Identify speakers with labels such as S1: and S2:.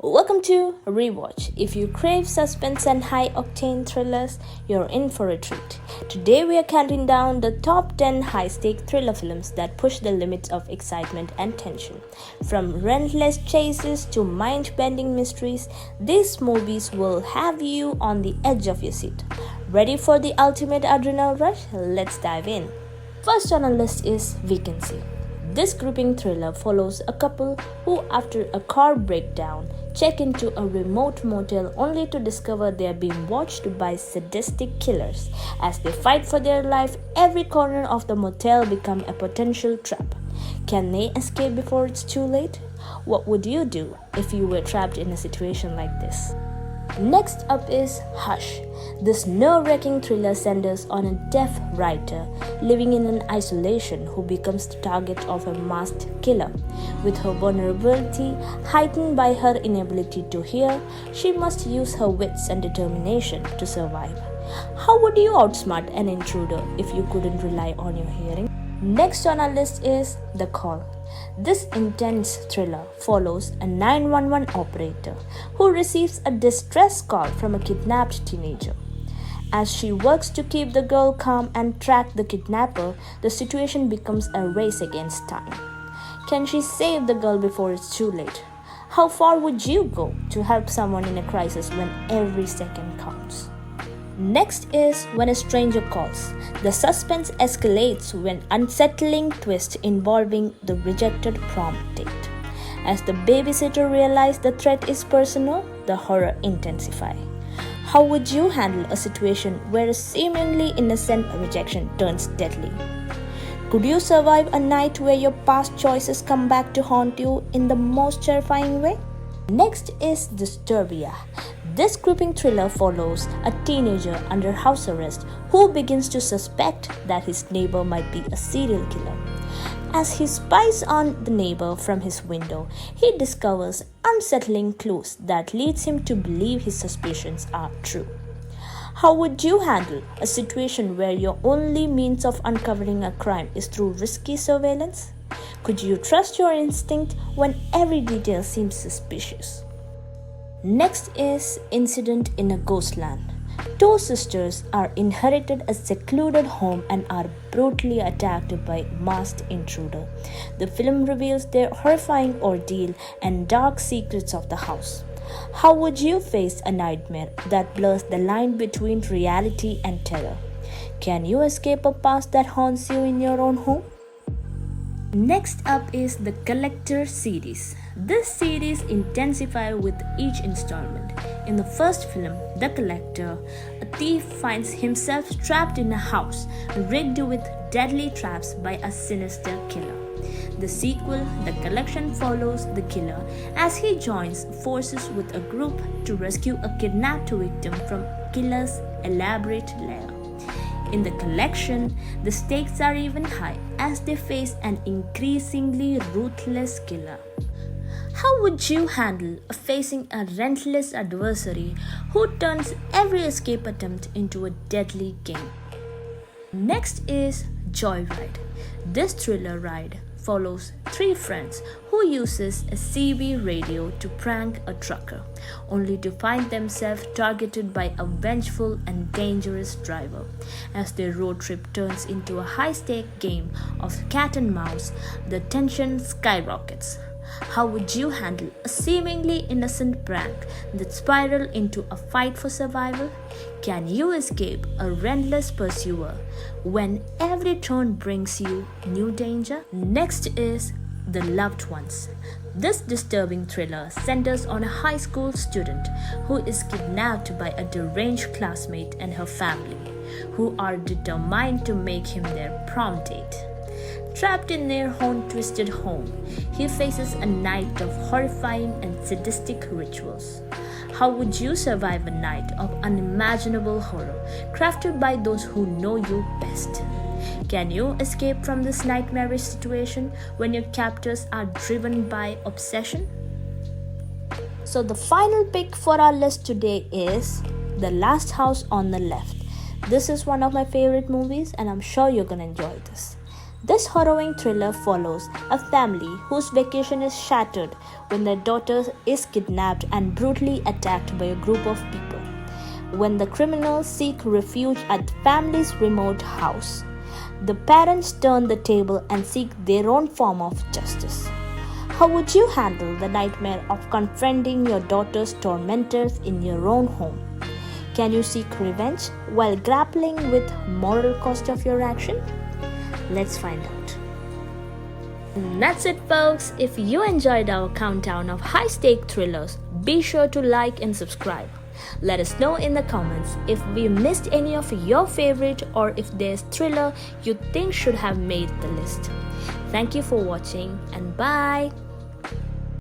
S1: Welcome to Rewatch. If you crave suspense and high octane thrillers, you're in for a treat. Today we are counting down the top 10 high stake thriller films that push the limits of excitement and tension. From relentless chases to mind bending mysteries, these movies will have you on the edge of your seat. Ready for the ultimate adrenaline rush? Let's dive in. First on our list is Vacancy. This gripping thriller follows a couple who, after a car breakdown, check into a remote motel only to discover they are being watched by sadistic killers. As they fight for their life, every corner of the motel becomes a potential trap. Can they escape before it's too late? What would you do if you were trapped in a situation like this? Next up is Hush. This nerve-wracking thriller centers on a deaf writer living in an isolation who becomes the target of a masked killer. With her vulnerability heightened by her inability to hear, she must use her wits and determination to survive. How would you outsmart an intruder if you couldn't rely on your hearing? Next on our list is The Call. This intense thriller follows a 911 operator who receives a distress call from a kidnapped teenager. As she works to keep the girl calm and track the kidnapper, the situation becomes a race against time. Can she save the girl before it's too late? How far would you go to help someone in a crisis when every second counts? Next is When a Stranger Calls. The suspense escalates when unsettling twist involving the rejected prom date. As the babysitter realizes the threat is personal, the horror intensifies. How would you handle a situation where a seemingly innocent rejection turns deadly? Could you survive a night where your past choices come back to haunt you in the most terrifying way? Next is Disturbia. This gripping thriller follows a teenager under house arrest who begins to suspect that his neighbor might be a serial killer. As he spies on the neighbor from his window, he discovers unsettling clues that leads him to believe his suspicions are true. How would you handle a situation where your only means of uncovering a crime is through risky surveillance? Could you trust your instinct when every detail seems suspicious? Next is Incident in a Ghostland. Two sisters are inherited a secluded home and are brutally attacked by a masked intruder. The film reveals their horrifying ordeal and dark secrets of the house. How would you face a nightmare that blurs the line between reality and terror? Can you escape a past that haunts you in your own home? Next up is the Collector series. This series intensifies with each installment. In the first film, The Collector, a thief finds himself trapped in a house rigged with deadly traps by a sinister killer. The sequel, The Collection, follows the killer as he joins forces with a group to rescue a kidnapped victim from killer's elaborate lair. In The Collection, the stakes are even high as they face an increasingly ruthless killer. How would you handle facing a relentless adversary who turns every escape attempt into a deadly game? Next is Joyride. This thriller ride follows three friends who uses a CB radio to prank a trucker, only to find themselves targeted by a vengeful and dangerous driver. As their road trip turns into a high-stake game of cat and mouse, the tension skyrockets. How would you handle a seemingly innocent prank that spirals into a fight for survival? Can you escape a relentless pursuer when every turn brings you new danger? Next is The Loved Ones. This disturbing thriller centers on a high school student who is kidnapped by a deranged classmate and her family, who are determined to make him their prom date. Trapped in their own twisted home, he faces a night of horrifying and sadistic rituals. How would you survive a night of unimaginable horror crafted by those who know you best? Can you escape from this nightmarish situation when your captors are driven by obsession? So the final pick for our list today is The Last House on the Left. This is one of my favorite movies and I'm sure you're gonna enjoy this. This harrowing thriller follows a family whose vacation is shattered when their daughter is kidnapped and brutally attacked by a group of people. When the criminals seek refuge at the family's remote house, the parents turn the table and seek their own form of justice. How would you handle the nightmare of confronting your daughter's tormentors in your own home? Can you seek revenge while grappling with moral cost of your action? Let's find out. And that's it, folks. If you enjoyed our countdown of high-stake thrillers, be sure to like and subscribe. Let us know in the comments if we missed any of your favorite or if there's thriller you think should have made the list. Thank you for watching and bye.